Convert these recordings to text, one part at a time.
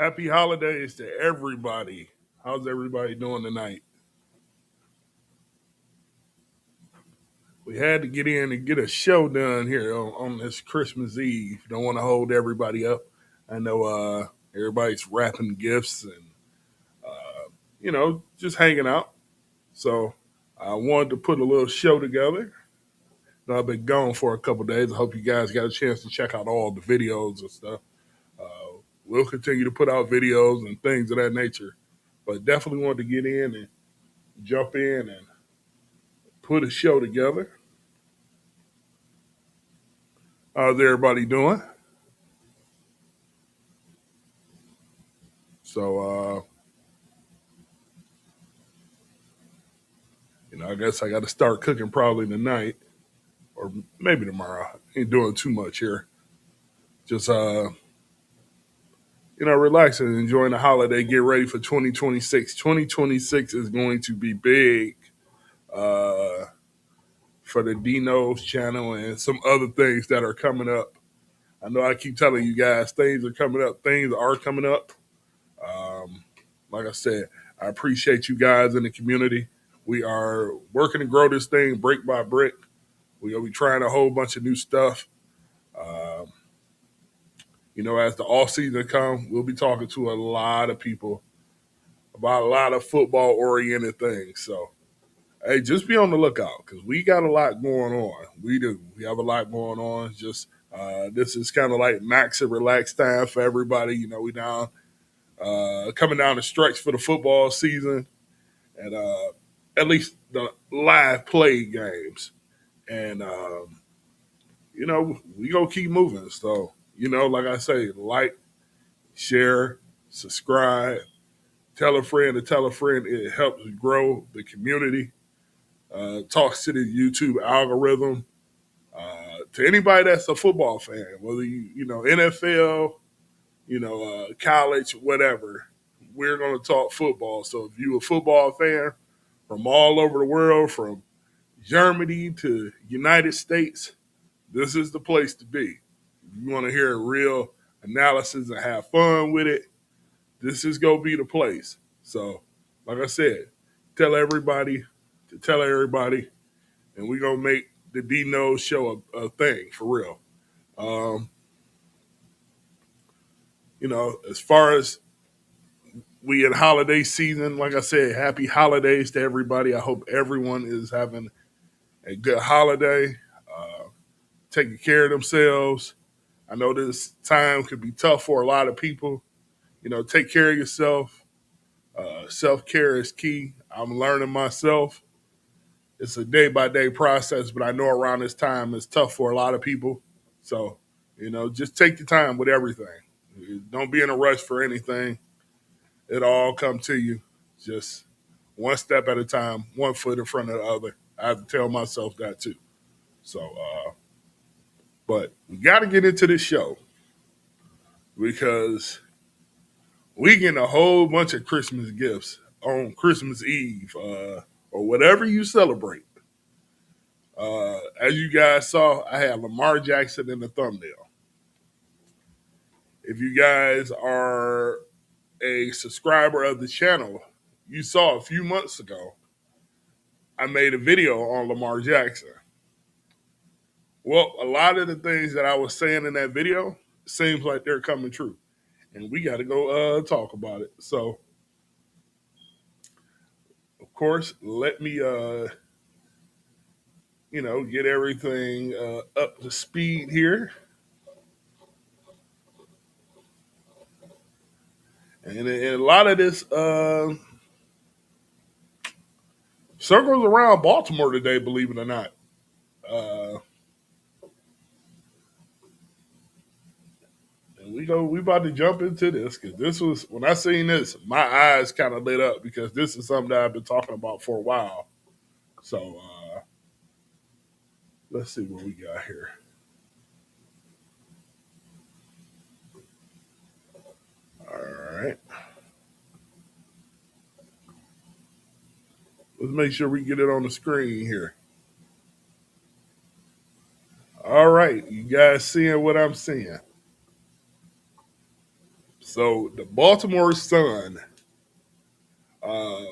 Happy holidays to everybody. How's everybody doing tonight? We had to get in and get a show done here on this Christmas Eve. Don't want to hold everybody up. I know everybody's wrapping gifts and, just hanging out. So I wanted to put a little show together. Now, I've been gone for a couple days. I hope you guys got a chance to check out all the videos and stuff. We'll continue to put out videos and things of that nature. But definitely wanted to get in and jump in and put a show together. How's everybody doing? So, I guess I got to start cooking probably tonight or maybe tomorrow. Ain't doing too much here. Just, relaxing and enjoying the holiday. Get ready for 2026. 2026 is going to be big uh, for the Dino's channel and some other things that are coming up. I know I keep telling you guys things are coming up. Things are coming up. Um, like I said, I appreciate you guys in the community. We are working to grow this thing brick by brick. We're going to be trying a whole bunch of new stuff. Um, as the off season comes, we'll be talking to a lot of people about a lot of football oriented things. So, hey, just be on the lookout because we got a lot going on. We do. We have a lot going on. Just this is kind of like max and relaxed time for everybody. We down coming down the stretch for the football season and at least the live play games. And we gonna keep moving. So, like I say, like, share, subscribe, tell a friend to tell a friend. It helps grow the community. Talks to the YouTube algorithm. To anybody that's a football fan, whether NFL, college, whatever, we're gonna talk football. So if you're a football fan from all over the world, from Germany to United States, this is the place to be. If you want to hear a real analysis and have fun with it, this is going to be the place. So, like I said, tell everybody to tell everybody, and we're going to make the D No show a thing for real. Um, as far as we in holiday season, like I said, happy holidays to everybody. I hope everyone is having a good holiday, uh, taking care of themselves. I know this time could be tough for a lot of people. Take care of yourself. Self care is key. I'm learning myself. It's a day by day process, but I know around this time it's tough for a lot of people. So, just take your time with everything. Don't be in a rush for anything. It'll all come to you. Just one step at a time, one foot in front of the other. I have to tell myself that too. So, but we got to get into this show because we getting a whole bunch of Christmas gifts on Christmas Eve or whatever you celebrate. As you guys saw, I had Lamar Jackson in the thumbnail. If you guys are a subscriber of the channel, you saw a few months ago, I made a video on Lamar Jackson. Well, a lot of the things that I was saying in that video seems like they're coming true. And we got to go talk about it. So, of course, let me get everything up to speed here. And a lot of this circles around Baltimore today, believe it or not. Uh, and we about to jump into this because this was when I seen this, my eyes kind of lit up because this is something that I've been talking about for a while. So let's see what we got here. All right, let's make sure we get it on the screen here. All right, you guys seeing what I'm seeing? So the Baltimore Sun, uh,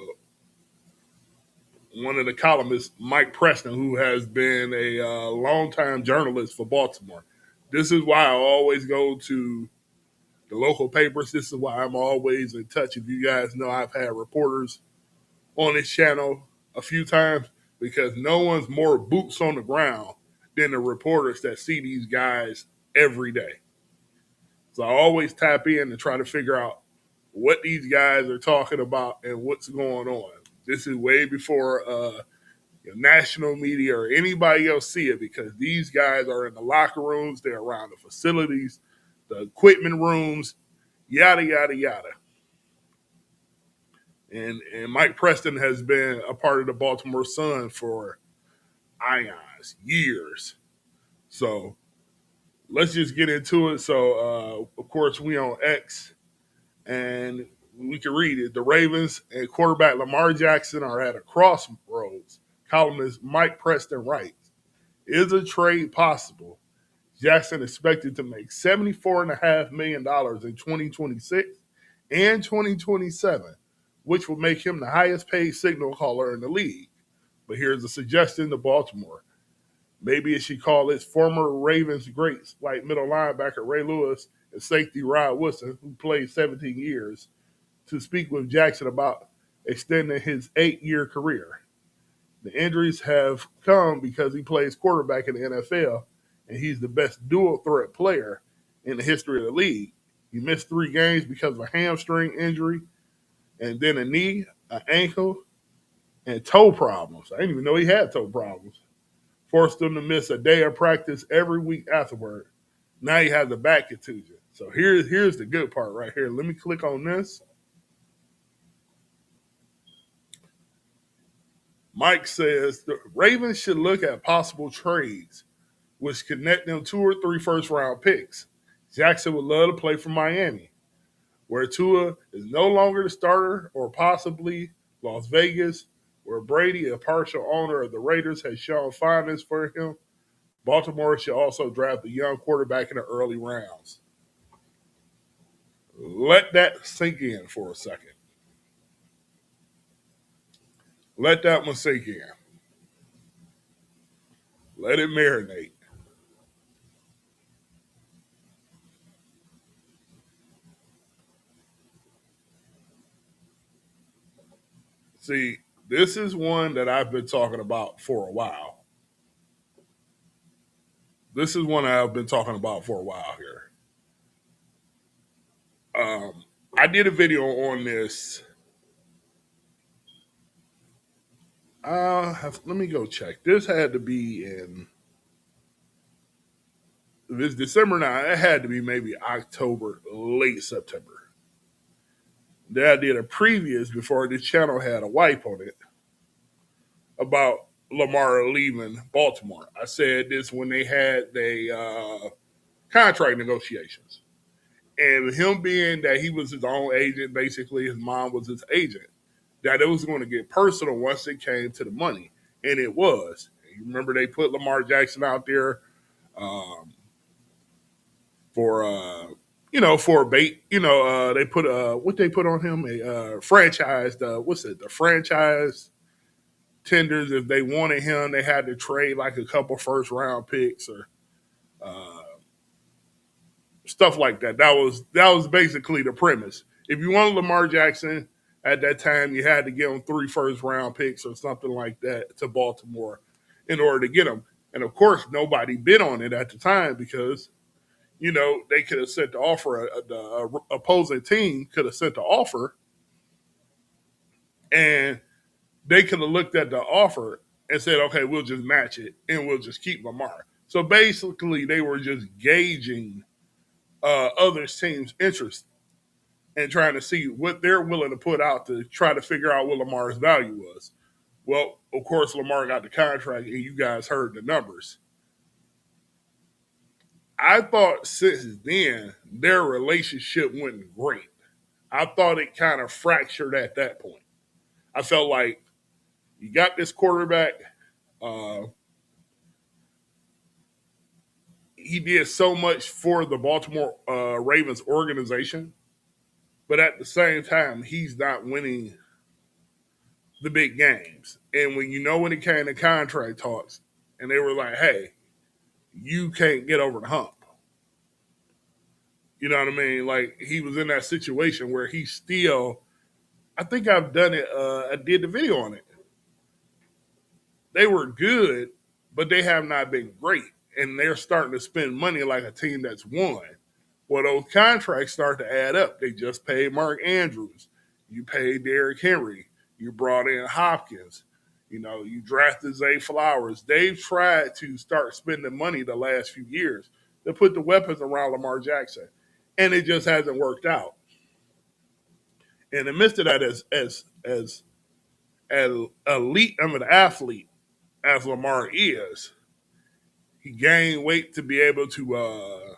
one of the columnists, Mike Preston, who has been a longtime journalist for Baltimore. This is why I always go to the local papers. This is why I'm always in touch. If you guys know, I've had reporters on this channel a few times because no one's more boots on the ground than the reporters that see these guys every day. So I always tap in and try to figure out what these guys are talking about and what's going on. This is way before national media or anybody else see it because these guys are in the locker rooms, they're around the facilities, the equipment rooms, yada yada yada. And Mike Preston has been a part of the Baltimore Sun for ions, years. So let's just get into it. So of course we on X and we can read it. The Ravens and quarterback Lamar Jackson are at a crossroads. Columnist Mike Preston writes, is a trade possible? Jackson expected to make $74.5 million in 2026 and 2027, which will make him the highest paid signal caller in the league. But here's a suggestion to Baltimore. Maybe it should call its former Ravens greats like middle linebacker Ray Lewis and safety Rod Woodson, who played 17 years, to speak with Jackson about extending his 8-year career. The injuries have come because he plays quarterback in the NFL, and he's the best dual threat player in the history of the league. He missed 3 games because of a hamstring injury, and then a knee, an ankle, and toe problems. I didn't even know he had toe problems. Forced him to miss a day of practice every week afterward. Now he has a back contusion. So here's the good part right here. Let me click on this. Mike says the Ravens should look at possible trades, which connect them 2 or 3 first round picks. Jackson would love to play for Miami, where Tua is no longer the starter, or possibly Las Vegas, where Brady, a partial owner of the Raiders, has shown fondness for him. Baltimore should also draft a young quarterback in the early rounds. Let that sink in for a second. Let that one sink in. Let it marinate. See, this is one that I've been talking about for a while. This is one I've been talking about for a while here. I did a video on this. Let me go check. This had to be in. If it's December now, it had to be maybe October, late September. Then I did a previous before this channel had a wipe on it about Lamar leaving Baltimore. I said this when they had the contract negotiations. And him being that he was his own agent, basically his mom was his agent, that it was going to get personal once it came to the money. And it was. You remember they put Lamar Jackson out there um, for for a bait. They put what they put on him, a franchise, the franchise tenders. If they wanted him, they had to trade like a couple first round picks or uh, stuff like that. That was basically the premise. If you wanted Lamar Jackson at that time, you had to give him 3 first round picks or something like that to Baltimore in order to get him. And of course, nobody bid on it at the time because they could have sent the offer. The opposing team could have sent the offer, and they could have looked at the offer and said, "Okay, we'll just match it and we'll just keep Lamar." So basically, they were just gauging other teams' interest and trying to see what they're willing to put out to try to figure out what Lamar's value was. Well, of course, Lamar got the contract, and you guys heard the numbers. I thought since then their relationship wasn't great. I thought it kind of fractured at that point. I felt like you got this quarterback. Uh, he did so much for the Baltimore Ravens organization. but at the same time, he's not winning the big games. And when it came to contract talks, and they were like, "Hey, you can't get over the hump." You know what I mean? Like he was in that situation where he still. I think I've done it. I did the video on it. They were good, but they have not been great, and they're starting to spend money like a team that's won. Well, those contracts start to add up. They just paid Mark Andrews. You paid Derrick Henry. You brought in Hopkins. You drafted Zay Flowers. They've tried to start spending money the last few years to put the weapons around Lamar Jackson, and it just hasn't worked out. In the midst of that, as elite of an athlete as Lamar is, he gained weight to be able to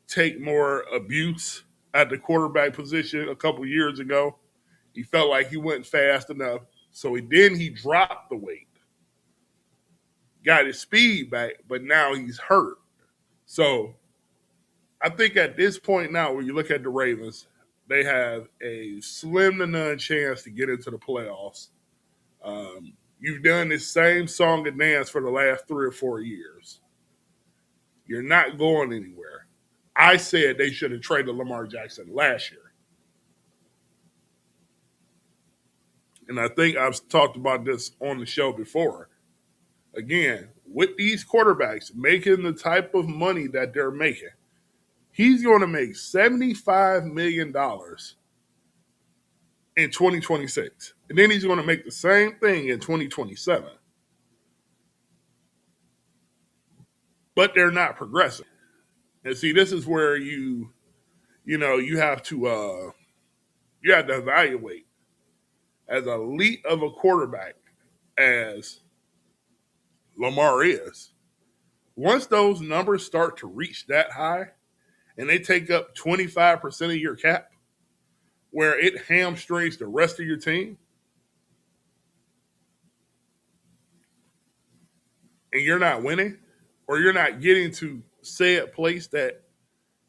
take more abuse at the quarterback position a couple years ago. He felt like he wasn't fast enough, so he dropped the weight, got his speed back, but now he's hurt. So I think at this point now, when you look at the Ravens, they have a slim to none chance to get into the playoffs. You've done this same song and dance for the last 3 or 4 years. You're not going anywhere. I said they should have traded Lamar Jackson last year. And I think I've talked about this on the show before. Again, with these quarterbacks making the type of money that they're making, he's going to make $75 million in 2026. And then he's going to make the same thing in 2027. But they're not progressing. And see, this is where you have to evaluate as elite of a quarterback as Lamar is. Once those numbers start to reach that high and they take up 25% of your cap, where it hamstrings the rest of your team, and you're not winning, or you're not getting to say a place that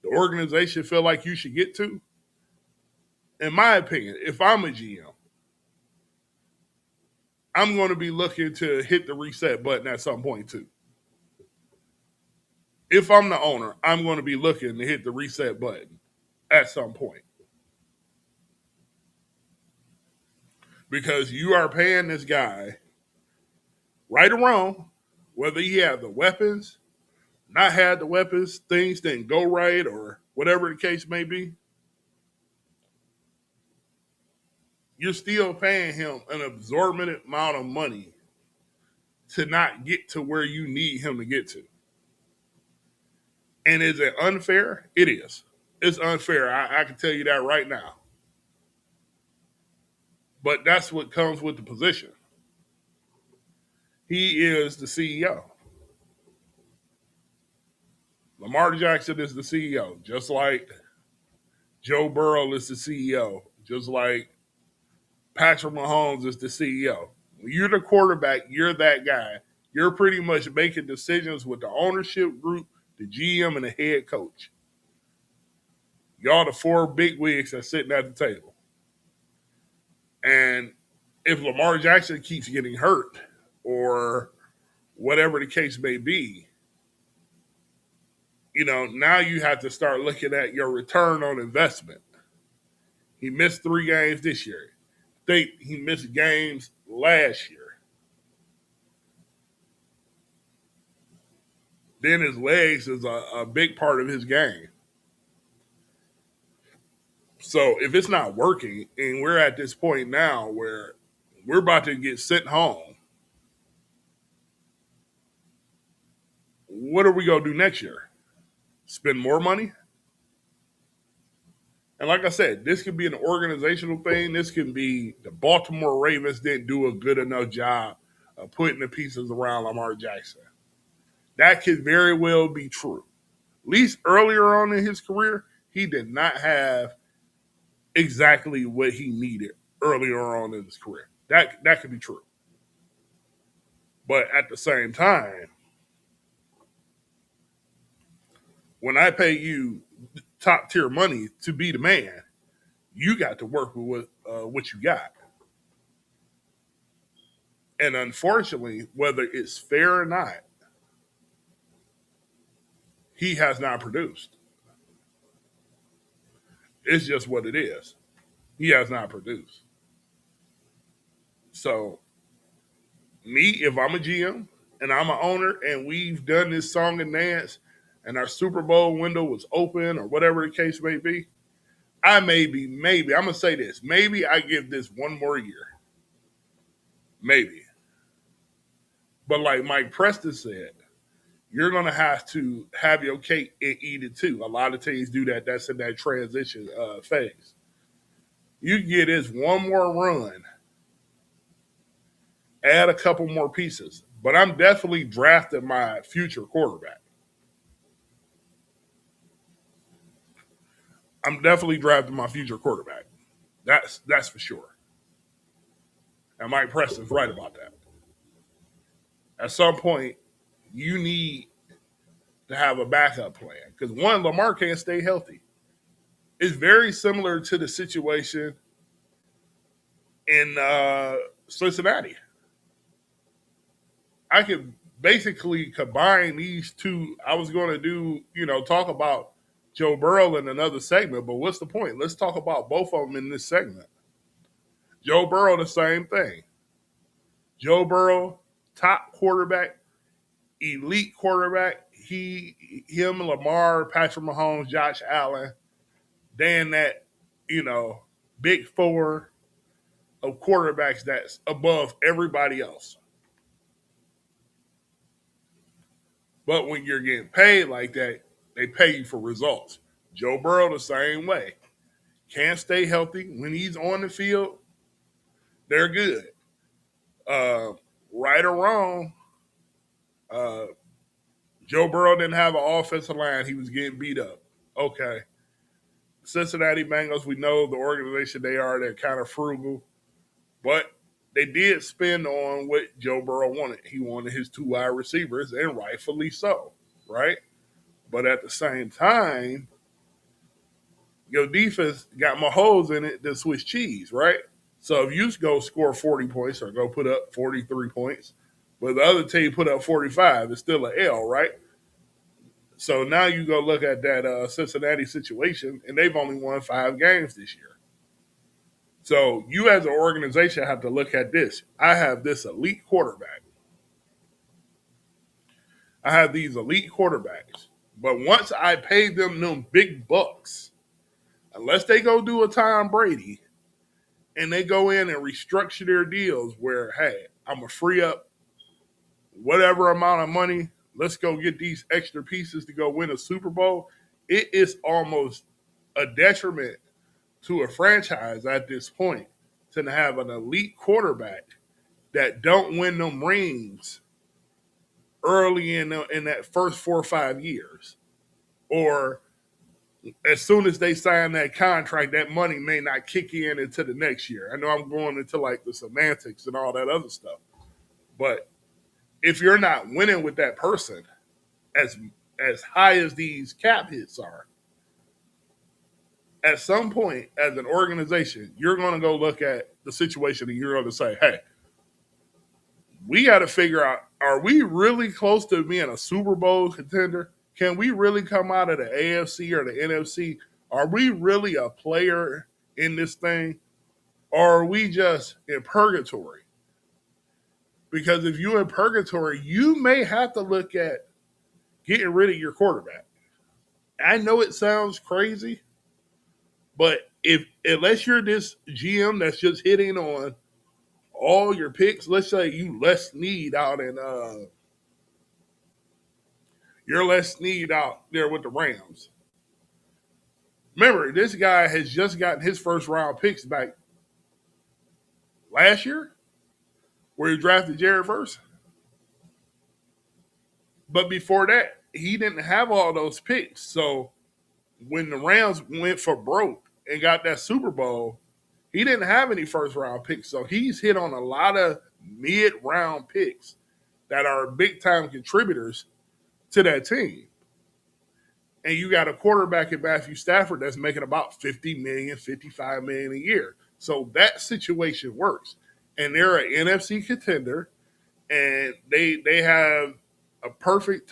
the organization feel like you should get to, in my opinion, if I'm a GM, I'm going to be looking to hit the reset button at some point too. If I'm the owner, I'm going to be looking to hit the reset button at some point. Because you are paying this guy, right or wrong, whether he had the weapons, not had the weapons, things didn't go right, or whatever the case may be, you're still paying him an absorbent amount of money to not get to where you need him to get to. And is it unfair? It is. It's unfair. I can tell you that right now. But that's what comes with the position. He is the CEO. Lamar Jackson is the CEO, just like Joe Burrow is the CEO, just like Patrick Mahomes is the CEO. When you're the quarterback, you're that guy. You're pretty much making decisions with the ownership group, the GM, and the head coach. Y'all the four big wigs that's sitting at the table. And if Lamar Jackson keeps getting hurt or whatever the case may be, now you have to start looking at your return on investment. He missed 3 games this year. I think he missed games last year. Then his legs is a big part of his game. So if it's not working, and we're at this point now where we're about to get sent home, what are we going to do next year? Spend more money? And like I said, this could be an organizational thing. This can be the Baltimore Ravens didn't do a good enough job of putting the pieces around Lamar Jackson. That could very well be true. At least earlier on in his career, he did not have exactly what he needed earlier on in his career. That could be true. But at the same time, when I pay you top tier money to be the man, You got to work with what you got. And unfortunately, whether it's fair or not, he has not produced. It's just what it is. He has not produced. So, me, if I'm a GM and I'm an owner and we've done this song and dance and our Super Bowl window was open or whatever the case may be, I maybe, I'm going to say this, maybe I give this one more year. Maybe. But like Mike Preston said, you're going to have your cake and eat it too. A lot of teams do that. That's in that transition phase. You get this one more run, add a couple more pieces. But I'm definitely drafting my future quarterback. I'm definitely drafting my future quarterback. That's for sure. And Mike Preston's right about that. At some point, you need to have a backup plan because one, Lamar can't stay healthy. It's very similar to the situation in Cincinnati. I could basically combine these two. I was going to talk about Joe Burrow in another segment, but what's the point? Let's talk about both of them in this segment. Joe Burrow, the same thing. Joe Burrow, top quarterback, elite quarterback. Him, Lamar, Patrick Mahomes, Josh Allen, then that, big four of quarterbacks that's above everybody else. But when you're getting paid like that, they pay you for results. Joe Burrow the same way. Can't stay healthy. When he's on the field, they're good. Uh, right or wrong, uh, Joe Burrow didn't have an offensive line. He was getting beat up. Okay. Cincinnati Bengals, we know the organization they are. They're kind of frugal. But they did spend on what Joe Burrow wanted. He wanted his two wide receivers, and rightfully so, right? But at the same time, your defense got more holes in it than Swiss cheese, right? So if you go score 40 points or go put up 43 points, but the other team put up 45, it's still an L, right? So now you go look at that Cincinnati situation, and they've only won 5 games this year. So you as an organization have to look at this. I have this elite quarterback. I have these elite quarterbacks. But once I pay them big bucks, unless they go do a Tom Brady and they go in and restructure their deals where, hey, I'm going to free up whatever amount of money. Let's go get these extra pieces to go win a Super Bowl. It is almost a detriment to a franchise at this point to have an elite quarterback that don't win them rings early in that first 4 or 5 years. Or as soon as they sign that contract, that money may not kick in into the next year. I know I'm going into like the semantics and all that other stuff. But if you're not winning with that person, as high as these cap hits are, at some point as an organization, you're going to go look at the situation and you're going to say, hey, we got to figure out, are we really close to being a Super Bowl contender? Can we really come out of the AFC or the NFC? Are we really a player in this thing? Or are we just in purgatory? Because if you're in purgatory, you may have to look at getting rid of your quarterback. I know it sounds crazy, but if unless you're this GM that's just hitting on all your picks, let's say you Les Snead out in you're Les Snead out there with the Rams. Remember, this guy has just gotten his first round picks back last year, where he drafted Jared Verse. But before that, he didn't have all those picks. So when the Rams went for broke and got that Super Bowl, he didn't have any first round picks. So he's hit on a lot of mid round picks that are big time contributors to that team. and you got a quarterback in Matthew Stafford that's making about 50 million, 55 million a year. So that situation works. And they're an NFC contender, and they have a perfect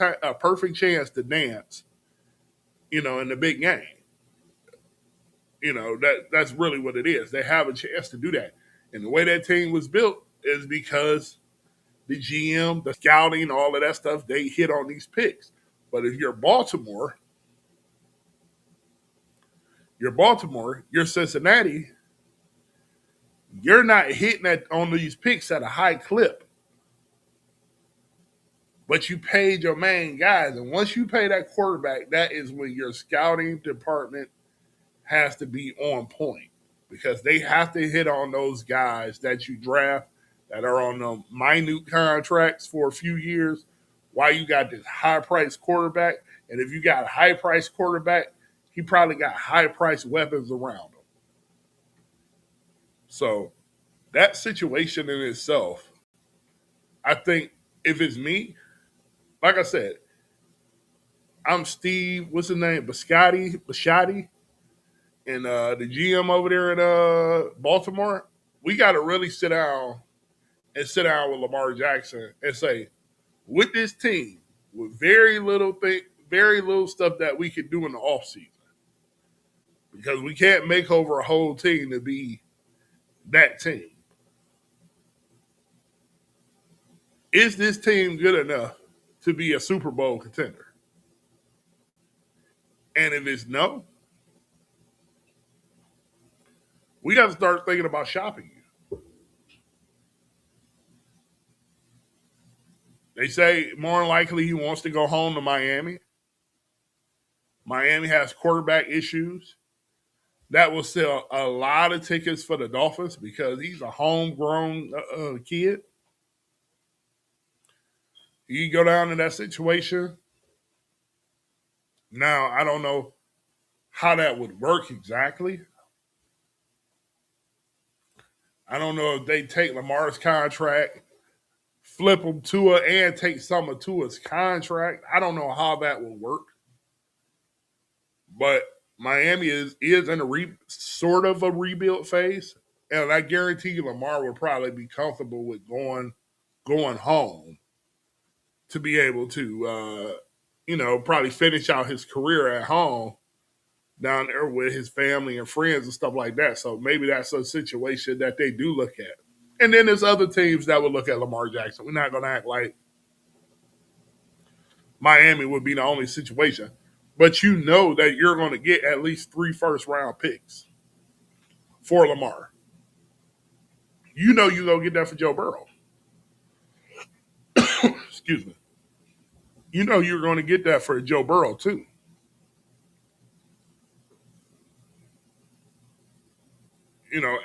chance to dance, in the big game. That's really what it is. They have a chance to do that. And the way that team was built is because the GM, the scouting, all of that stuff, they hit on these picks. But if you're Cincinnati, you're not hitting on these picks at a high clip. But you paid your main guys. And once you pay that quarterback, that is when your scouting department has to be on point, because they have to hit on those guys that you draft that are on the minute contracts for a few years while you got this high priced quarterback. And if you got a high priced quarterback, he probably got high priced weapons around him. So that situation in itself, I think if it's me, like I said, I'm Steve, what's his name? Bisciotti, and the GM over there in Baltimore. We got to really sit down with Lamar Jackson and say, with this team, with very little stuff that we could do in the offseason, because we can't make over a whole team to be that team. Is this team good enough to be a Super Bowl contender? And if it's no, we got to start thinking about shopping you. They say more than likely he wants to go home to Miami. Miami has quarterback issues. That will sell a lot of tickets for the Dolphins because he's a homegrown kid. You go down in that situation. Now, I don't know how that would work exactly. I don't know if they take Lamar's contract, flip him Tua, and take some of Tua's contract. I don't know how that will work. But Miami is in sort of a rebuild phase, and I guarantee you Lamar will probably be comfortable with going home to be able to probably finish out his career at home down there with his family and friends and stuff like that. So maybe that's a situation that they do look at. And then there's other teams that would look at Lamar Jackson. We're not going to act like Miami would be the only situation. But you know that you're going to get at least 3 first round picks for Lamar. You know you're going to get that for Joe Burrow. Excuse me. You know you're going to get that for Joe Burrow too.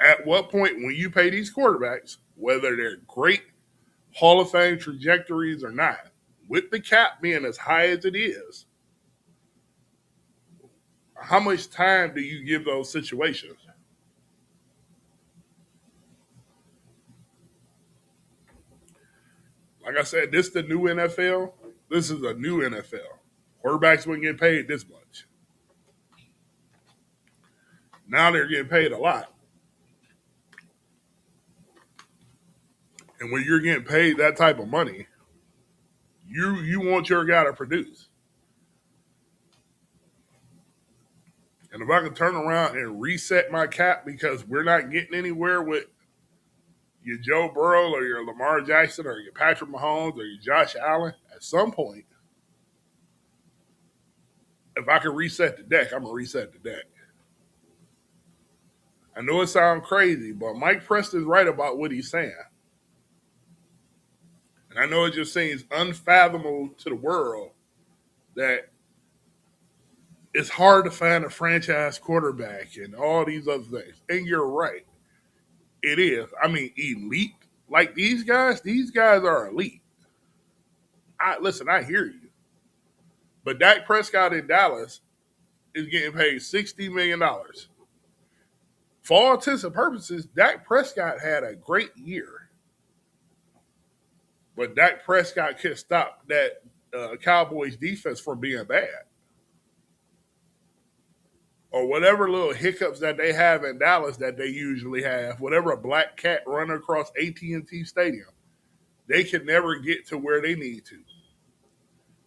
At what point when you pay these quarterbacks, whether they're great Hall of Fame trajectories or not, with the cap being as high as it is, how much time do you give those situations? Like I said, this is the new NFL. This is a new NFL. Quarterbacks wouldn't get paid this much. Now they're getting paid a lot. And when you're getting paid that type of money, you want your guy to produce. And if I can turn around and reset my cap because we're not getting anywhere with your Joe Burrow or your Lamar Jackson or your Patrick Mahomes or your Josh Allen, at some point, if I can reset the deck, I'm going to reset the deck. I know it sounds crazy, but Mike Preston's right about what he's saying. And I know it just seems unfathomable to the world that it's hard to find a franchise quarterback and all these other things. And you're right. It is. I mean, elite. Like these guys are elite. I hear you. But Dak Prescott in Dallas is getting paid $60 million. For all intents and purposes, Dak Prescott had a great year. But Dak Prescott can stop that Cowboys defense from being bad. or whatever little hiccups that they have in Dallas that they usually have, whatever a black cat running across AT&T Stadium, they can never get to where they need to.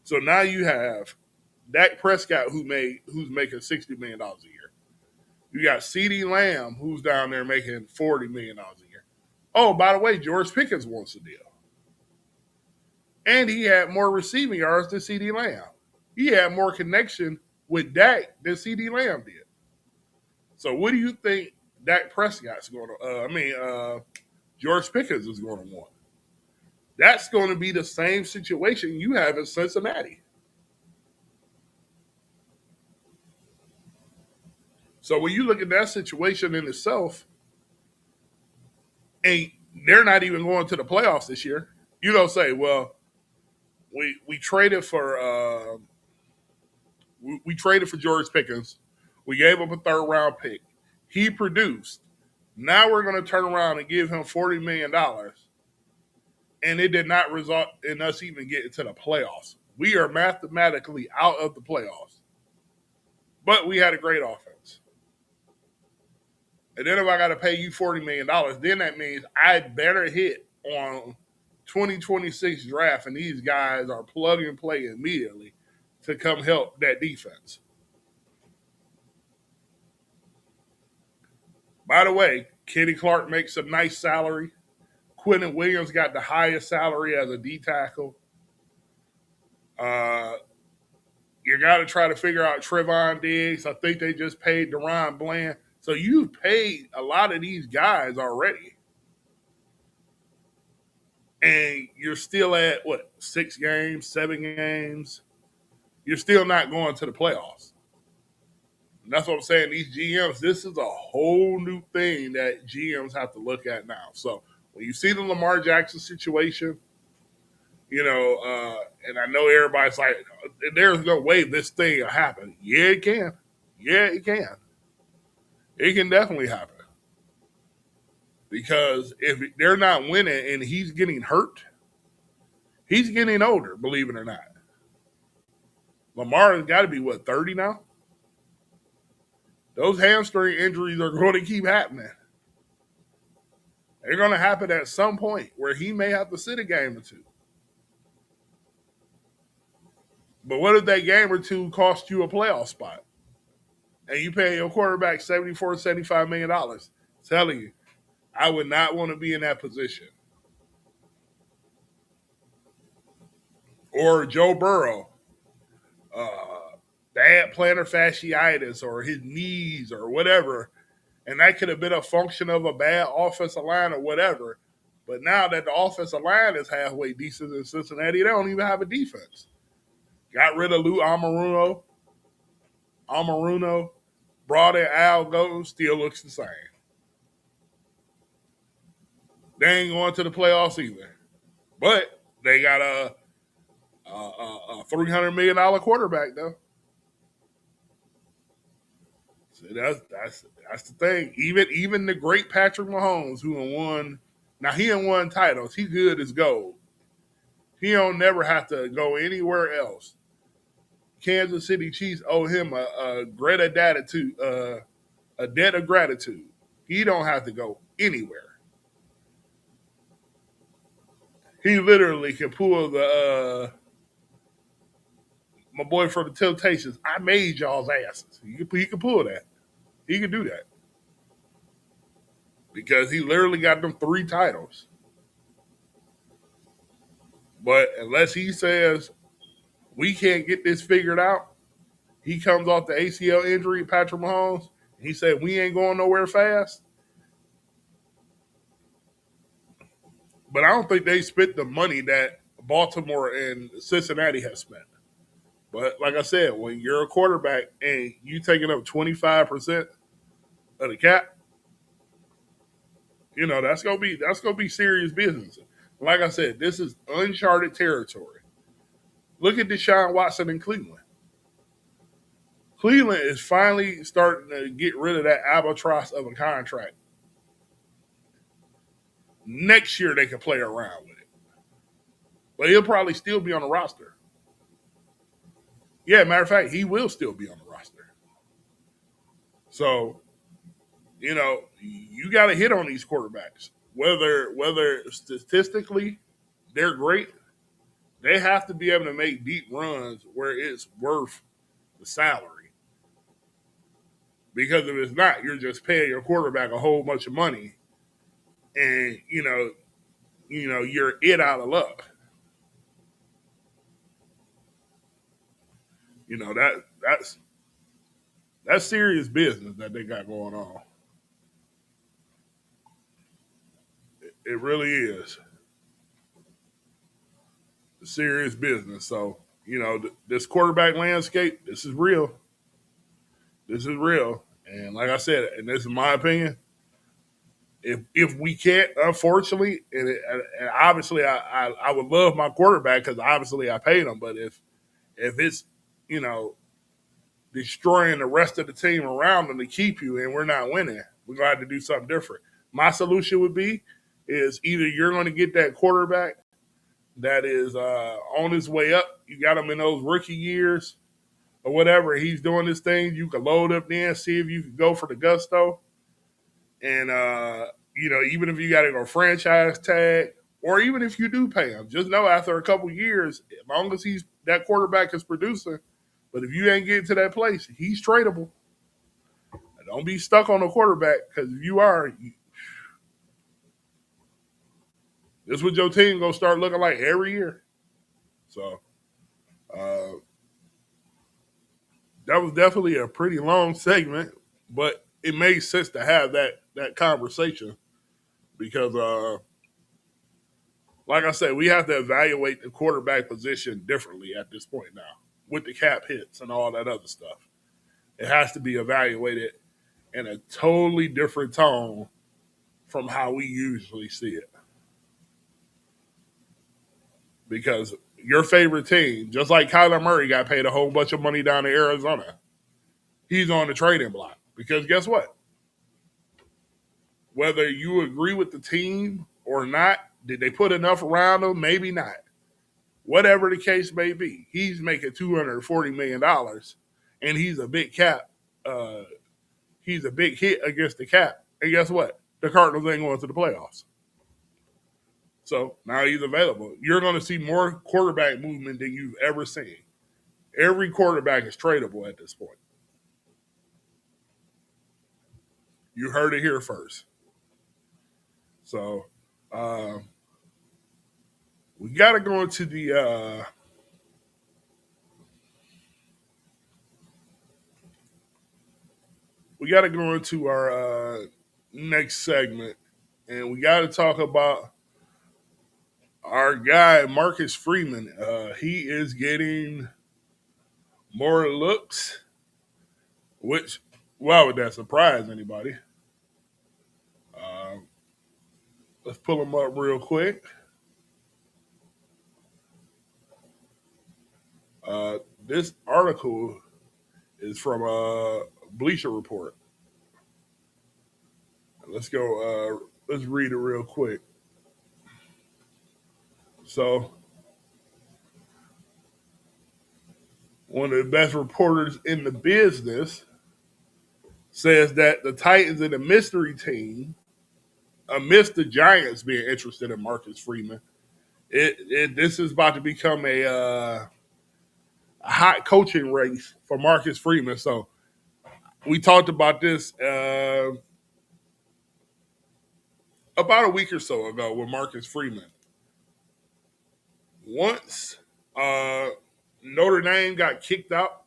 So now you have Dak Prescott who's making $60 million a year. You got CeeDee Lamb who's down there making $40 million a year. Oh, by the way, George Pickens wants a deal. And he had more receiving yards than CeeDee Lamb. He had more connection with Dak than CeeDee Lamb did. So what do you think Dak Prescott's going to? George Pickens is going to want? That's going to be the same situation you have in Cincinnati. So when you look at that situation in itself, and they're not even going to the playoffs this year, you don't say, well, we traded for we traded for George Pickens, we gave him a third round pick, he produced. Now we're going to turn around and give him $40 million, and it did not result in us even getting to the playoffs. We are mathematically out of the playoffs, but we had a great offense. And then if I got to pay you $40 million, then that means I better hit on 2026 draft, and these guys are plug and play immediately to come help that defense. By the way, Kenny Clark makes a nice salary. Quentin Williams got the highest salary as a D tackle. Uh, you got to try to figure out Trevon Diggs. I think they just paid Deron Bland. So you've paid a lot of these guys already. And you're still at, what, 6 games, 7 games? You're still not going to the playoffs. And that's what I'm saying. These GMs, this is a whole new thing that GMs have to look at now. So when you see the Lamar Jackson situation, and I know everybody's like, there's no way this thing will happen. Yeah, it can. Yeah, it can. It can definitely happen. Because if they're not winning and he's getting hurt, he's getting older, believe it or not. Lamar has got to be, 30 now? Those hamstring injuries are going to keep happening. They're going to happen at some point where he may have to sit a game or two. But what if that game or two cost you a playoff spot? And you pay your quarterback $74, $75 million? Telling you, I would not want to be in that position. Or Joe Burrow, bad plantar fasciitis or his knees or whatever. And that could have been a function of a bad offensive line or whatever. But now that the offensive line is halfway decent in Cincinnati, they don't even have a defense. Got rid of Lou Amaruno, brought in Al Golden, still looks the same. They ain't going to the playoffs either. But they got a $300 million quarterback, though. So that's the thing. Even the great Patrick Mahomes, who won, now he ain't won titles. He good as gold. He don't never have to go anywhere else. Kansas City Chiefs owe him a a debt of gratitude. He don't have to go anywhere. He literally can pull my boy from the Temptations. I made y'all's asses. He can pull that. He can do that because he literally got them 3 titles. But unless he says we can't get this figured out, he comes off the ACL injury, Patrick Mahomes. He said we ain't going nowhere fast. But I don't think they spent the money that Baltimore and Cincinnati have spent. But like I said, when you're a quarterback and you taking up 25% of the cap, that's gonna be serious business. Like I said, this is uncharted territory. Look at Deshaun Watson in Cleveland. Cleveland is finally starting to get rid of that albatross of a contract. Next year they can play around with it. But he'll probably still be on the roster. Yeah, matter of fact, he will still be on the roster. So, you got to hit on these quarterbacks. Whether statistically they're great, they have to be able to make deep runs where it's worth the salary. Because if it's not, you're just paying your quarterback a whole bunch of money, and you're it out of luck. That's serious business that they got going on. It really is serious business. So this quarterback landscape, this is real. This is real. And like I said, and this is my opinion, if we can't, unfortunately, and obviously I would love my quarterback because obviously I paid him, but if it's you know destroying the rest of the team around him to keep you and we're not winning, we're gonna have to do something different. My solution would be is either you're going to get that quarterback that is on his way up, you got him in those rookie years or whatever, he's doing this thing, you can load up then, see if you can go for the gusto. And even if you got to go franchise tag, or even if you do pay him, just know after a couple years, as long as he's that quarterback is producing, but if you ain't getting to that place, he's tradable. Don't be stuck on a quarterback because if you are, this is what your team gonna start looking like every year. So uh, that was definitely a pretty long segment, but it made sense to have that conversation because like I said, we have to evaluate the quarterback position differently at this point now with the cap hits and all that other stuff. It has to be evaluated in a totally different tone from how we usually see it. Because your favorite team, just like Kyler Murray got paid a whole bunch of money down in Arizona, he's on the trading block. Because guess what? Whether you agree with the team or not, did they put enough around him? Maybe not. Whatever the case may be, he's making $240 million, and he's a big cap. Uh, he's a big hit against the cap. And guess what? The Cardinals ain't going to the playoffs. So now he's available. You're going to see more quarterback movement than you've ever seen. Every quarterback is tradable at this point. You heard it here first. So we got to go into the we got to go into our next segment, and we got to talk about our guy Marcus Freeman. He is getting more looks, which why would that surprise anybody? Uh, let's pull him up real quick. This article is from Bleacher Report. Let's go. Let's read it real quick. So, one of the best reporters in the business says that the Titans and the mystery team, amidst the Giants being interested in Marcus Freeman, this is about to become a hot coaching race for Marcus Freeman. So we talked about this about a week or so ago with Marcus Freeman. Once uh, Notre Dame got kicked out,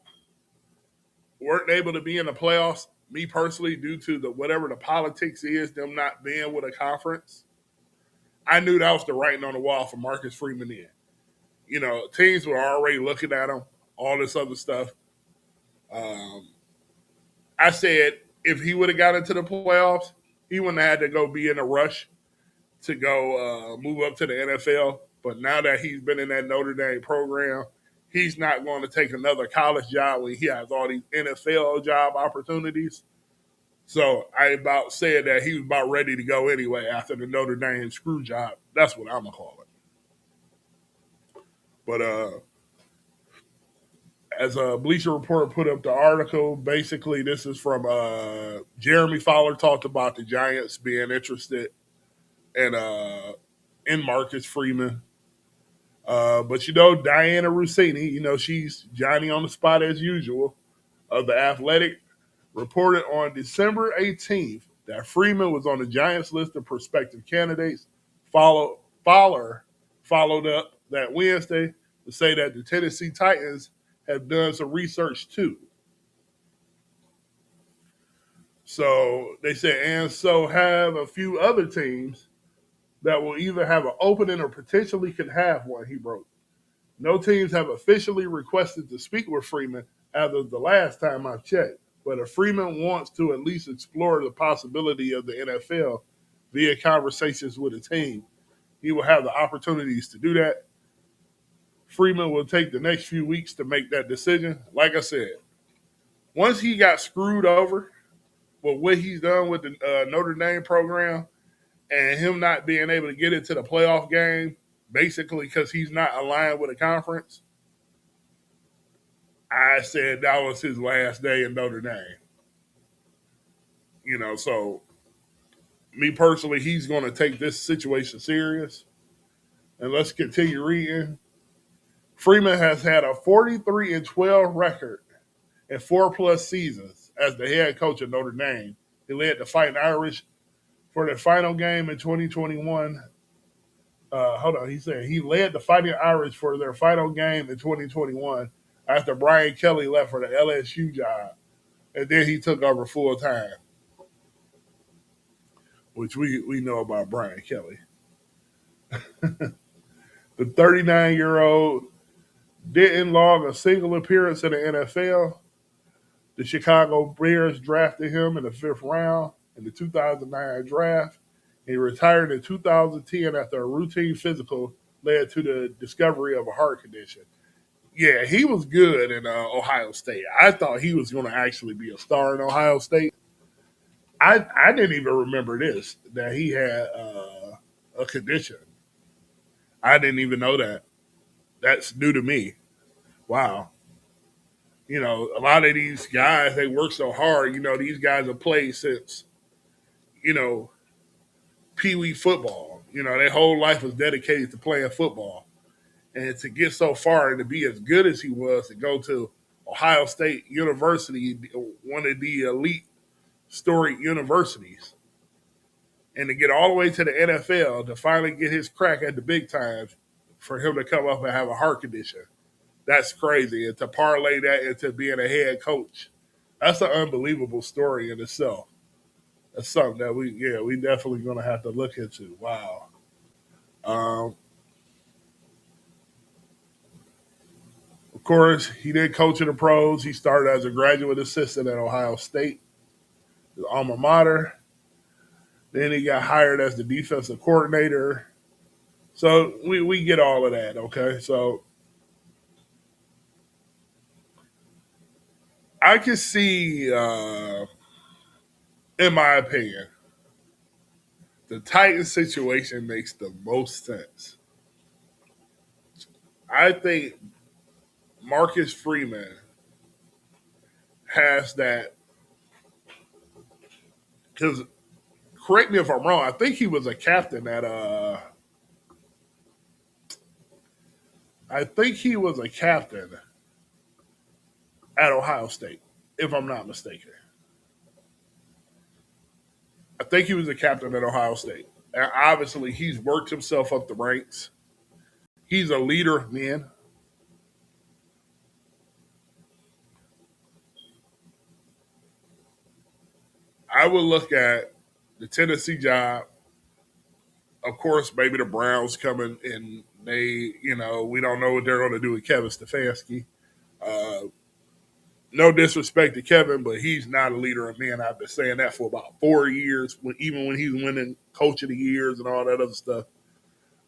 weren't able to be in the playoffs. Me personally, due to the whatever the politics is, them not being with a conference, I knew that was the writing on the wall for Marcus Freeman. In teams were already looking at him, all this other stuff. Um, I said if he would have got into the playoffs, he wouldn't have had to go be in a rush to go move up to the NFL. But now that he's been in that Notre Dame program, he's not going to take another college job when he has all these NFL job opportunities. So I about said that he was about ready to go anyway after the Notre Dame screw job. That's what I'm gonna call it. But As a Bleacher Report put up the article, basically this is from Jeremy Fowler talked about the Giants being interested in Marcus Freeman. But Diana Rossini, she's Johnny on the spot as usual, of the Athletic, reported on December 18th that Freeman was on the Giants list of prospective candidates. Fowler followed up that Wednesday to say that the Tennessee Titans have done some research too. So they said, and so have a few other teams that will either have an opening or potentially could have one, he wrote. No teams have officially requested to speak with Freeman as of the last time I've checked. But if Freeman wants to at least explore the possibility of the NFL via conversations with a team, he will have the opportunities to do that. Freeman will take the next few weeks to make that decision. Like I said, once he got screwed over with what he's done with the Notre Dame program and him not being able to get into the playoff game, basically because he's not aligned with a conference, I said that was his last day in Notre Dame. So me personally, he's going to take this situation serious. And let's continue reading. Freeman has had a 43-12 record in 4+ seasons as the head coach of Notre Dame. He led the Fighting Irish for the final game in 2021. He said he led the Fighting Irish for their final game in 2021 after Brian Kelly left for the LSU job. And then he took over full time, which we know about Brian Kelly. The 39-year-old didn't log a single appearance in the NFL. The Chicago Bears drafted him in the 5th round in the 2009 draft. He retired in 2010 after a routine physical led to the discovery of a heart condition. Yeah, he was good in Ohio State. I thought he was going to actually be a star in Ohio State. I didn't even remember this, that he had a condition. I didn't even know that. That's new to me. Wow. A lot of these guys, they work so hard. These guys have played since, you know, Pee Wee football. Their whole life was dedicated to playing football. And to get so far and to be as good as he was, to go to Ohio State University, one of the elite storied universities, and to get all the way to the NFL to finally get his crack at the big times, for him to come up and have a heart condition. That's crazy. And to parlay that into being a head coach, that's an unbelievable story in itself. That's something that we definitely going to have to look into. Wow. Um, of course, he did coach in the pros. He started as a graduate assistant at Ohio State, his alma mater. Then he got hired as the defensive coordinator. So we get all of that, okay? So I can see, in my opinion, the Titans situation makes the most sense. I think Marcus Freeman has that, because correct me if I'm wrong, I think he was a captain at Ohio State, if I'm not mistaken. I think he was a captain at Ohio State. And obviously, he's worked himself up the ranks. He's a leader of men. I would look at the Tennessee job. Of course, maybe the Browns coming and we don't know what they're going to do with Kevin Stefanski. Uh, no disrespect to Kevin, but he's not a leader of men. I've been saying that for about 4 years, even when he's winning coach of the years and all that other stuff.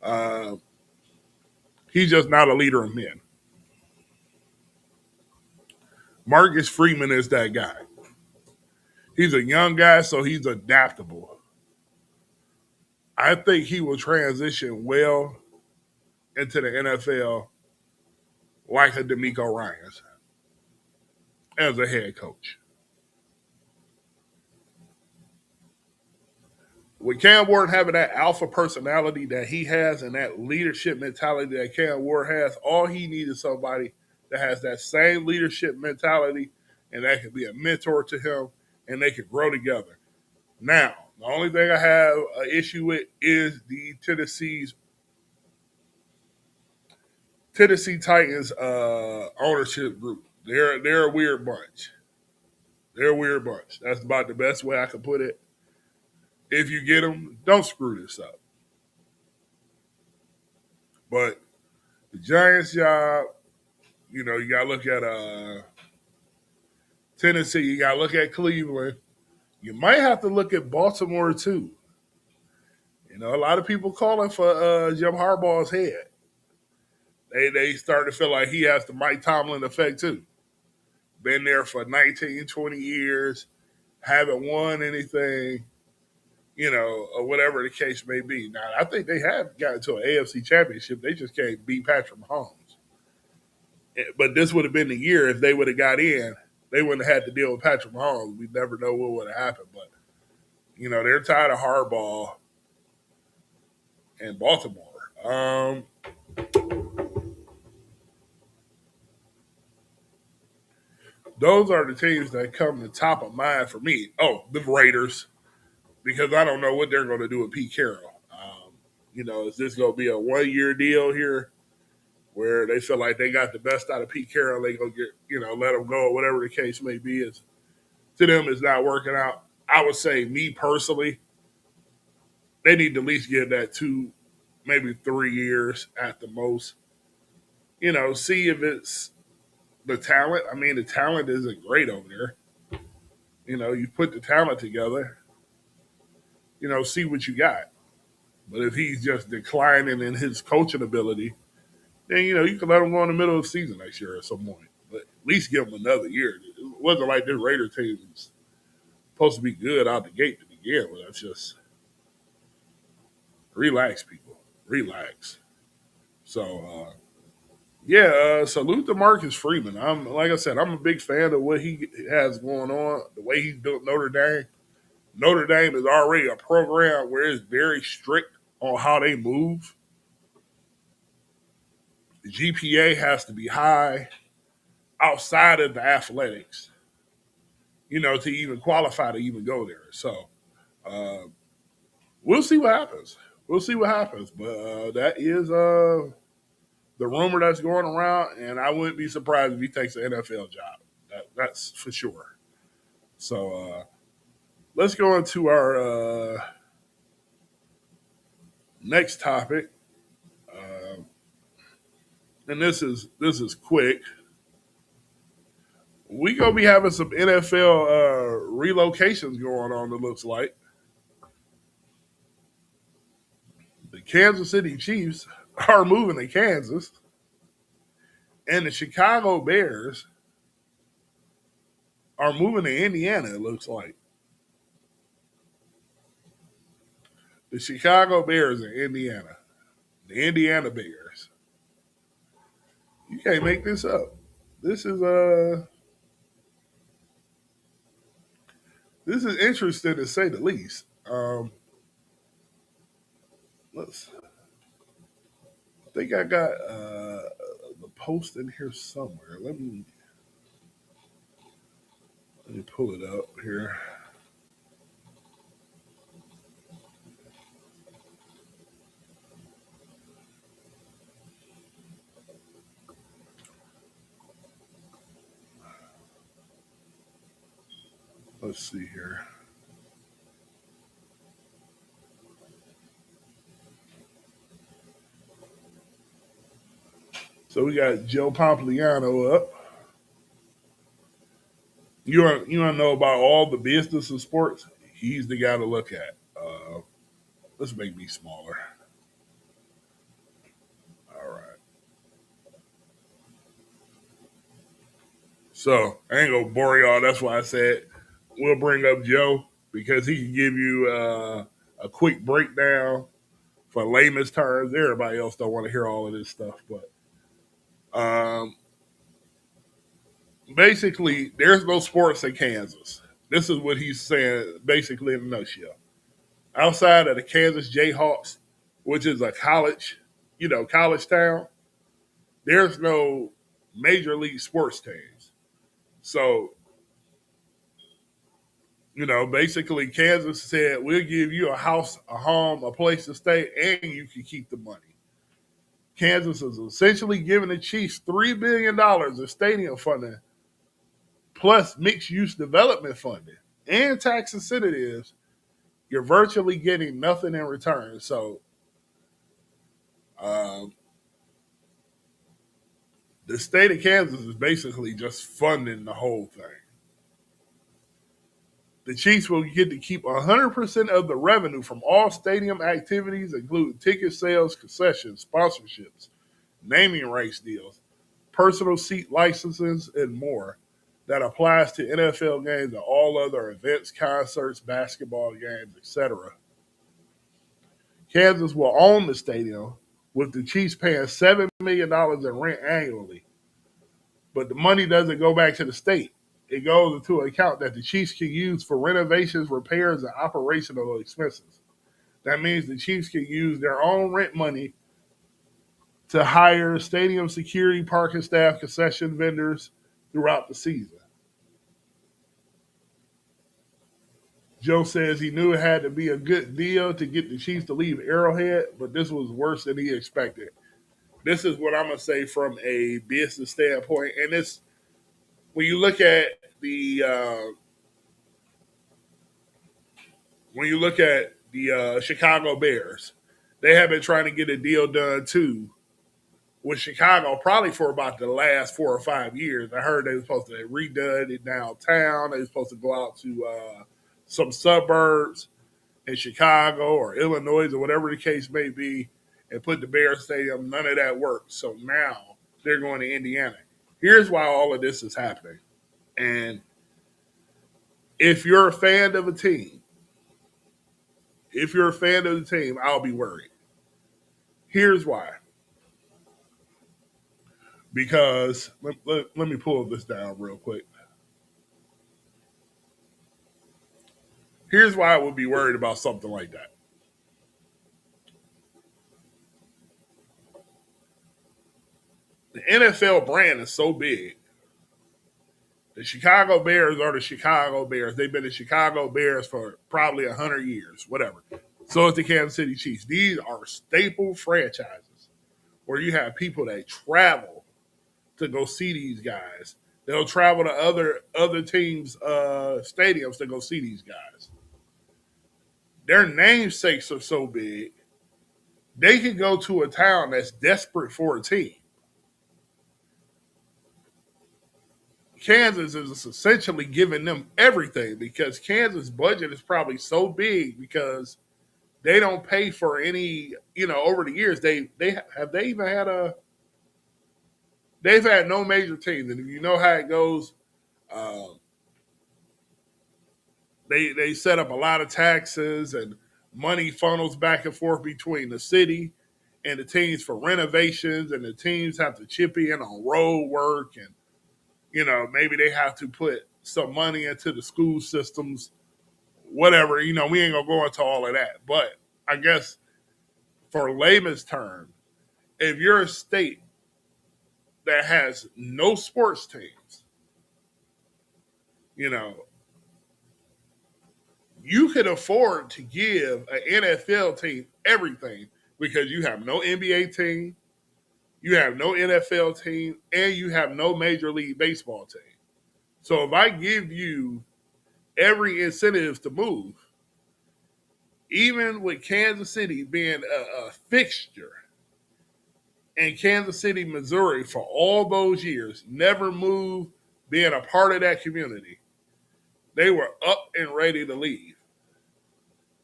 Uh, he's just not a leader of men. Marcus Freeman is that guy. He's a young guy, so he's adaptable. I think he will transition well into the NFL like a D'Amico Ryans. as a head coach. With Cam Ward having that alpha personality that he has and that leadership mentality that Cam Ward has, all he needs is somebody that has that same leadership mentality and that can be a mentor to him and they can grow together. Now, the only thing I have an issue with is the Tennessee Titans ownership group. They're a weird bunch. They're a weird bunch. That's about the best way I can put it. If you get them, don't screw this up. But the Giants' job, you got to look at Tennessee. You got to look at Cleveland. You might have to look at Baltimore too. A lot of people calling for Jim Harbaugh's head. They start to feel like he has the Mike Tomlin effect too. Been there for 19, 20 years, haven't won anything, or whatever the case may be. Now, I think they have gotten to an AFC championship. They just can't beat Patrick Mahomes. But this would have been the year if they would have got in. They wouldn't have had to deal with Patrick Mahomes. We never know what would have happened. But, they're tired of Harbaugh and Baltimore. Those are the teams that come to the top of mind for me. Oh, the Raiders, because I don't know what they're going to do with Pete Carroll. Is this going to be a 1 year deal here where they feel like they got the best out of Pete Carroll? They go get, let him go, whatever the case may be. To them, it's not working out. I would say, me personally, they need to at least give that 2, maybe 3 years at the most. See if it's the talent. I mean, the talent isn't great over there. You put the talent together, see what you got. But if he's just declining in his coaching ability, then you can let him go in the middle of the season next year at some point. But at least give him another year. It wasn't like this Raider team was supposed to be good out the gate to begin with. That's just relax, people. Relax. So yeah, salute to Marcus Freeman. Like I said, I'm a big fan of what he has going on, the way he's built Notre Dame. Notre Dame is already a program where it's very strict on how they move. The GPA has to be high outside of the athletics, to even qualify to even go there. So uh, we'll see what happens. We'll see what happens. But that is the rumor that's going around, and I wouldn't be surprised if he takes an NFL job. That's for sure. So let's go into our next topic, uh, and this is quick. We gonna be having some NFL relocations going on. It looks like the Kansas City Chiefs are moving to Kansas, and the Chicago Bears are moving to Indiana. It looks like the Chicago Bears in Indiana, the Indiana Bears. You can't make this up. This is this is interesting to say the least. Let's. I think I got the post in here somewhere. Let me pull it up here. Let's see here. So we got Joe Pompliano up. You want to know about all the business of sports? He's the guy to look at. Let's make me smaller. All right. So I ain't gonna bore y'all. That's why I said we'll bring up Joe because he can give you a quick breakdown for layman's terms. Everybody else don't want to hear all of this stuff, but um, basically, there's no sports in Kansas. This is what he's saying, basically in a nutshell. Outside of the Kansas Jayhawks, which is a college, college town, there's no major league sports teams. So, basically Kansas said, we'll give you a house, a home, a place to stay, and you can keep the money. Kansas is essentially giving the Chiefs $3 billion in stadium funding, plus mixed use development funding and tax incentives. You're virtually getting nothing in return. So, um, the state of Kansas is basically just funding the whole thing. The Chiefs will get to keep 100% of the revenue from all stadium activities, including ticket sales, concessions, sponsorships, naming rights deals, personal seat licenses, and more. That applies to NFL games and all other events, concerts, basketball games, etc. Kansas will own the stadium, with the Chiefs paying $7 million in rent annually. But the money doesn't go back to the state. It goes into an account that the Chiefs can use for renovations, repairs, and operational expenses. That means the Chiefs can use their own rent money to hire stadium security, parking staff, concession vendors throughout the season. Joe says he knew it had to be a good deal to get the Chiefs to leave Arrowhead, but this was worse than he expected. This is what I'm gonna say from a business standpoint, and it's when you look at the Chicago Bears, they have been trying to get a deal done too with Chicago probably for about the last 4 or 5 years. I heard they were supposed to redone it downtown. They were supposed to go out to some suburbs in Chicago or Illinois or whatever the case may be and put the Bears Stadium. None of that worked. So now they're going to Indiana. Here's why all of this is happening. And if you're a fan of a team, I'll be worried. Here's why. Because let me pull this down real quick. Here's why I would be worried about something like that. The NFL brand is so big. The Chicago Bears are the Chicago Bears. They've been the Chicago Bears for probably 100 years, whatever. So is the Kansas City Chiefs. These are staple franchises where you have people that travel to go see these guys. They'll travel to other teams' stadiums to go see these guys. Their namesakes are so big, they can go to a town that's desperate for a team. Kansas is essentially giving them everything because Kansas' budget is probably so big because they don't pay for any. Over the years they even had they've had no major teams, and if you know how it goes, uh, they set up a lot of taxes and money funnels back and forth between the city and the teams for renovations, and the teams have to chip in on road work, and maybe they have to put some money into the school systems, whatever. We ain't gonna go into all of that, but I guess for layman's term, if you're a state that has no sports teams, you know, you could afford to give an NFL team everything because you have no NBA team, you have no NFL team, and you have no Major League Baseball team. So if I give you every incentive to move, even with Kansas City being a fixture in Kansas City, Missouri for all those years, never moved, being a part of that community, they were up and ready to leave.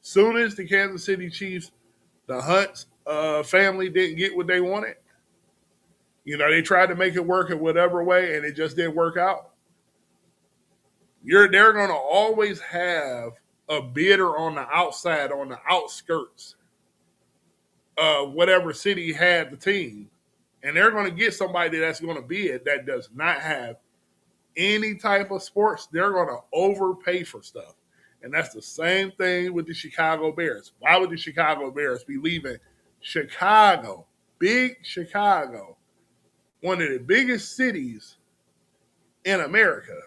Soon as the Kansas City Chiefs, the Hunt family didn't get what they wanted, they tried to make it work in whatever way, and it just didn't work out. They're going to always have a bidder on the outside, on the outskirts of whatever city had the team, and they're going to get somebody that's going to bid that does not have any type of sports, they're going to overpay for stuff. And that's the same thing with the Chicago Bears. Why would the Chicago Bears be leaving Chicago, big Chicago, one of the biggest cities in America,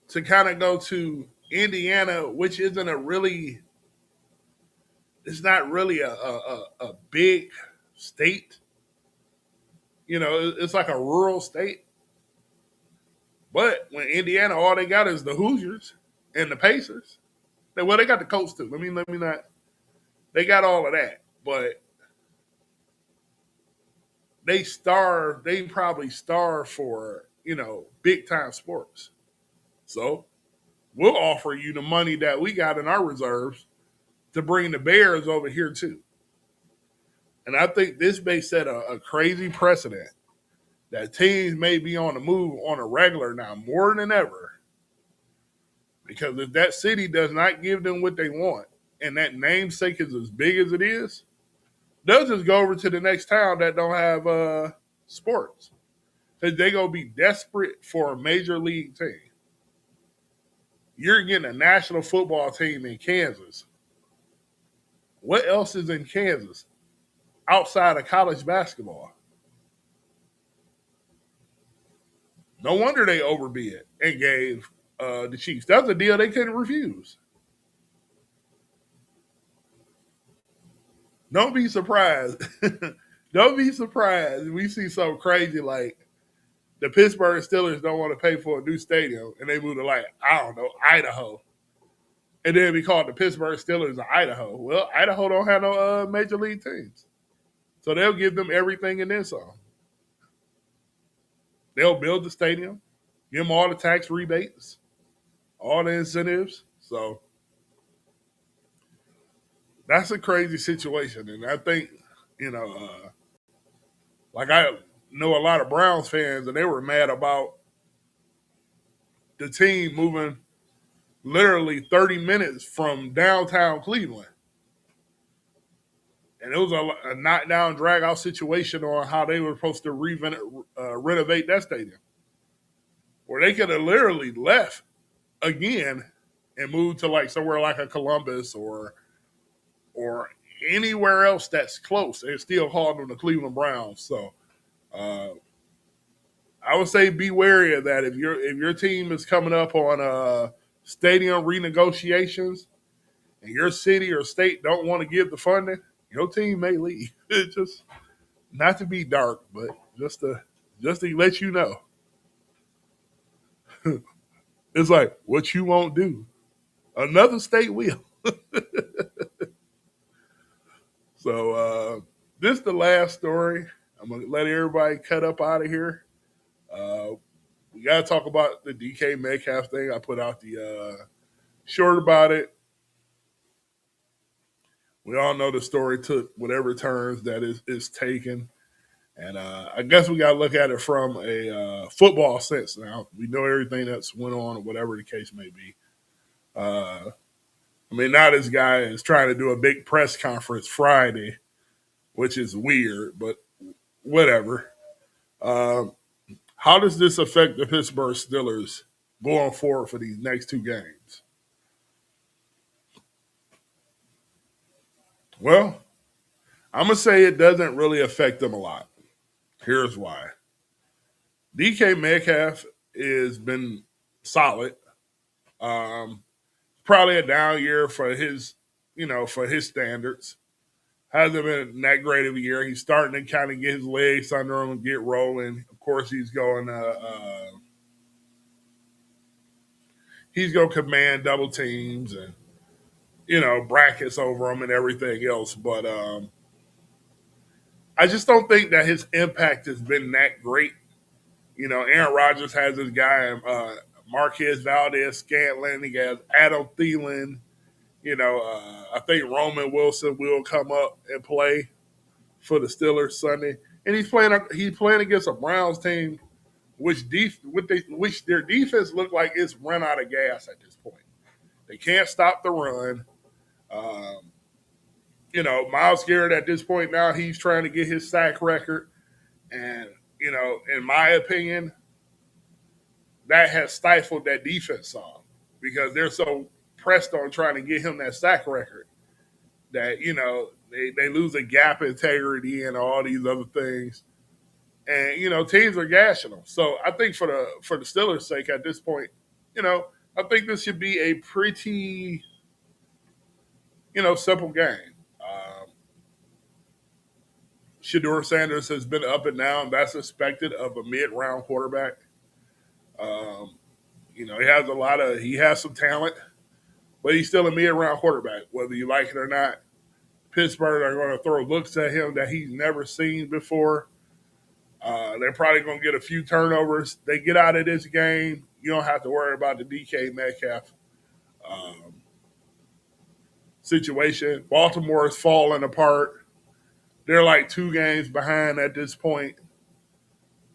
to kind of go to Indiana, which isn't a really, it's not really a big state. You know, it's like a rural state. But when Indiana, all they got is the Hoosiers and the Pacers. Well, they got the Colts too. Let me not. They got all of that, but they starve. They probably starve for big time sports. So we'll offer you the money that we got in our reserves to bring the Bears over here too. And I think this may set a crazy precedent that teams may be on the move on a regular now more than ever. Because if that city does not give them what they want, and that namesake is as big as it is, they'll just go over to the next town that don't have sports. Because they're going to be desperate for a major league team. You're getting a national football team in Kansas. What else is in Kansas outside of college basketball? No wonder they overbid and gave the Chiefs. That's a deal they couldn't refuse. Don't be surprised. Don't be surprised. We see something crazy like the Pittsburgh Steelers don't want to pay for a new stadium, and they move to I don't know, Idaho, and then we call the Pittsburgh Steelers of Idaho. Well, Idaho don't have no major league teams, so they'll give them everything and then some. They'll build the stadium, give them all the tax rebates, all the incentives. So that's a crazy situation, and I think you know, I know a lot of Browns fans, and they were mad about the team moving literally 30 minutes from downtown Cleveland. And it was a knockdown, drag out situation on how they were supposed to renovate that stadium, where they could have literally left again and moved to somewhere like a Columbus or anywhere else that's close and still called them the Cleveland Browns. So uh, I would say be wary of that. If your team is coming up on stadium renegotiations and your city or state don't want to give the funding, your team may leave. It's just not to be dark, but just to let you know. It's like what you won't do, another state will. So this is the last story. I'm gonna let everybody cut up out of here. Uh, we gotta talk about the DK Metcalf thing. I put out the short about it. We all know the story took whatever turns that is taken. And I guess we got to look at it from a football sense now. We know everything that's went on or whatever the case may be. Now this guy is trying to do a big press conference Friday, which is weird, but whatever. Um, how does this affect the Pittsburgh Steelers going forward for these next two games? Well, I'm going to say it doesn't really affect them a lot. Here's why. DK Metcalf has been solid. Um, Probably a down year for his standards. Hasn't been that great of a year. He's starting to kind of get his legs under him and get rolling. Of course, he's going to command double teams and brackets over him and everything else. But I just don't think that his impact has been that great. Aaron Rodgers has his guy, Marquez Valdez Scantling. He has Adam Thielen. I think Roman Wilson will come up and play for the Steelers Sunday, and he's playing against a Browns team which their defense look like it's run out of gas at this point. They can't stop the run. Um, Myles Garrett at this point now he's trying to get his sack record, and in my opinion, that has stifled that defense some because they're so pressed on trying to get him that sack record that, they lose a gap integrity and all these other things. And, teams are gashing them. So I think for the Steelers' sake at this point, you know, I think this should be a pretty, simple game. Shedeur Sanders has been up and down. That's expected of a mid-round quarterback. Um, he has some talent, but he's still a mid-round quarterback, whether you like it or not. Pittsburgh are going to throw looks at him that he's never seen before. They're probably going to get a few turnovers. They get out of this game, you don't have to worry about the DK Metcalf um, situation. Baltimore is falling apart. They're like 2 games behind at this point.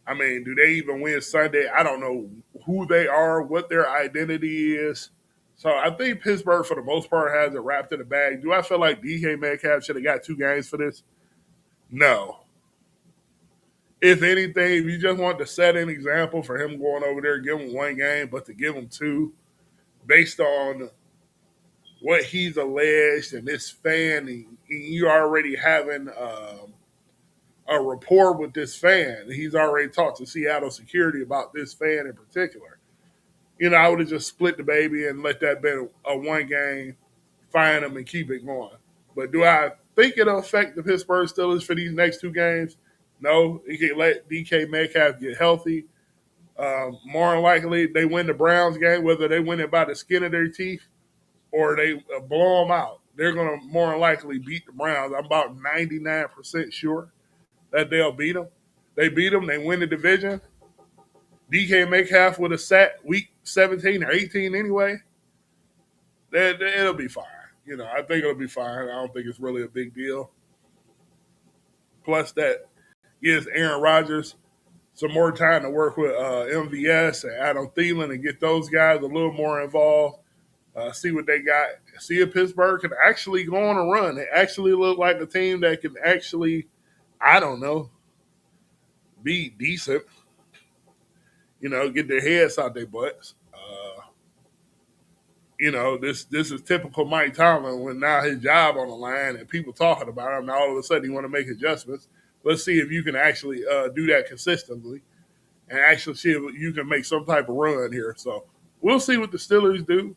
I mean, do they even win Sunday? I don't know who they are, what their identity is. So I think Pittsburgh, for the most part, has it wrapped in the bag. Do I feel like DK Metcalf should have got 2 games for this? No. If anything, if you just want to set an example for him going over there, give him 1 game, but to give him 2, based on what he's alleged and this fan, and you already having a rapport with this fan. He's already talked to Seattle security about this fan in particular. I would have just split the baby and let that be a 1 game, fine him and keep it going. But do I think it'll affect the Pittsburgh Steelers for these next 2 games? No. You can let DK Metcalf get healthy. More than likely, they win the Browns game, whether they win it by the skin of their teeth or they blow them out. They're going to more than likely beat the Browns. I'm about 99% sure that they'll beat them. They beat them. They win the division. DK Metcalf would have sat week 17 or 18 anyway. It'll be fine. I think it'll be fine. I don't think it's really a big deal. Plus, that gives Aaron Rodgers some more time to work with MVS and Adam Thielen and get those guys a little more involved. See what they got. See if Pittsburgh can actually go on a run. They actually look like a team that can actually, I don't know, be decent. Get their heads out their butts. This is typical Mike Tomlin when now his job on the line and people talking about him. Now all of a sudden you want to make adjustments. Let's see if you can actually do that consistently and actually see if you can make some type of run here. So we'll see what the Steelers do.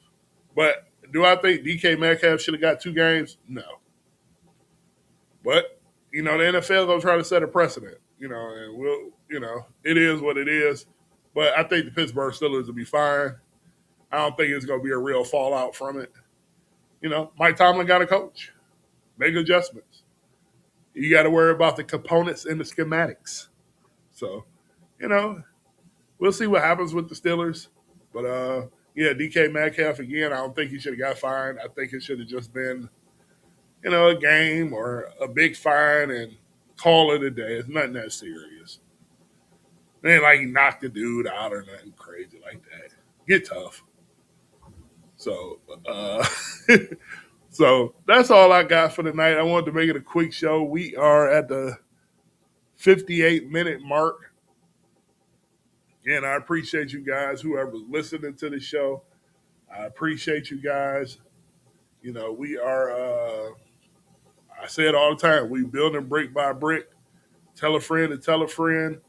But do I think DK Metcalf should have got 2 games? No. But, the NFL going to try to set a precedent, and it is what it is. But I think the Pittsburgh Steelers will be fine. I don't think it's going to be a real fallout from it. Mike Tomlin got a coach. Make adjustments. You got to worry about the components and the schematics. So, we'll see what happens with the Steelers. But, DK Metcalf, again, I don't think he should have got fined. I think it should have just been, a game or a big fine and call it a day. It's nothing that serious. It ain't like he knocked the dude out or nothing crazy like that. Get tough. So, so that's all I got for tonight. I wanted to make it a quick show. We are at the 58-minute mark. Again, I appreciate you guys, whoever's listening to the show. I appreciate you guys. We are, I say it all the time, we building brick by brick. Tell a friend to tell a friend.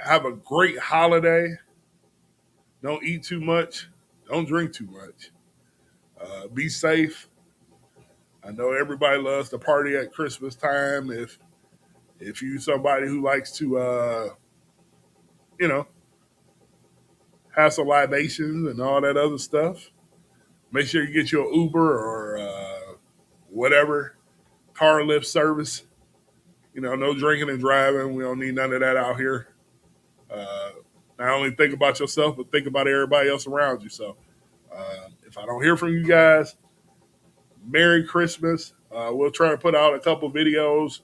Have a great holiday. Don't eat too much. Don't drink too much. Be safe. I know everybody loves to party at Christmas time. If you somebody who likes to, have some libations and all that other stuff, make sure you get your Uber or whatever car lift service. No drinking and driving. We don't need none of that out here. Not only think about yourself, but think about everybody else around you. So if I don't hear from you guys, Merry Christmas. We'll try to put out a couple videos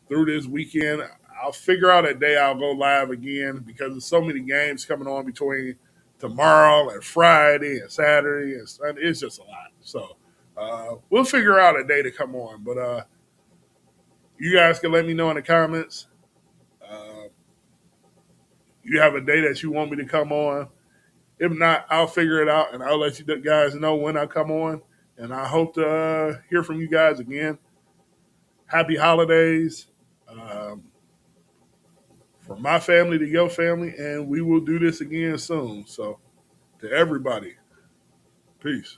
through this weekend. I'll figure out a day I'll go live again because there's so many games coming on between tomorrow and Friday and Saturday and Sunday. It's just a lot. So we'll figure out a day to come on. But you guys can let me know in the comments. you have a day that you want me to come on. If not, I'll figure it out and I'll let you guys know when I come on. And I hope to hear from you guys again. Happy holidays um, from my family to your family, and we will do this again soon. So, to everybody, peace.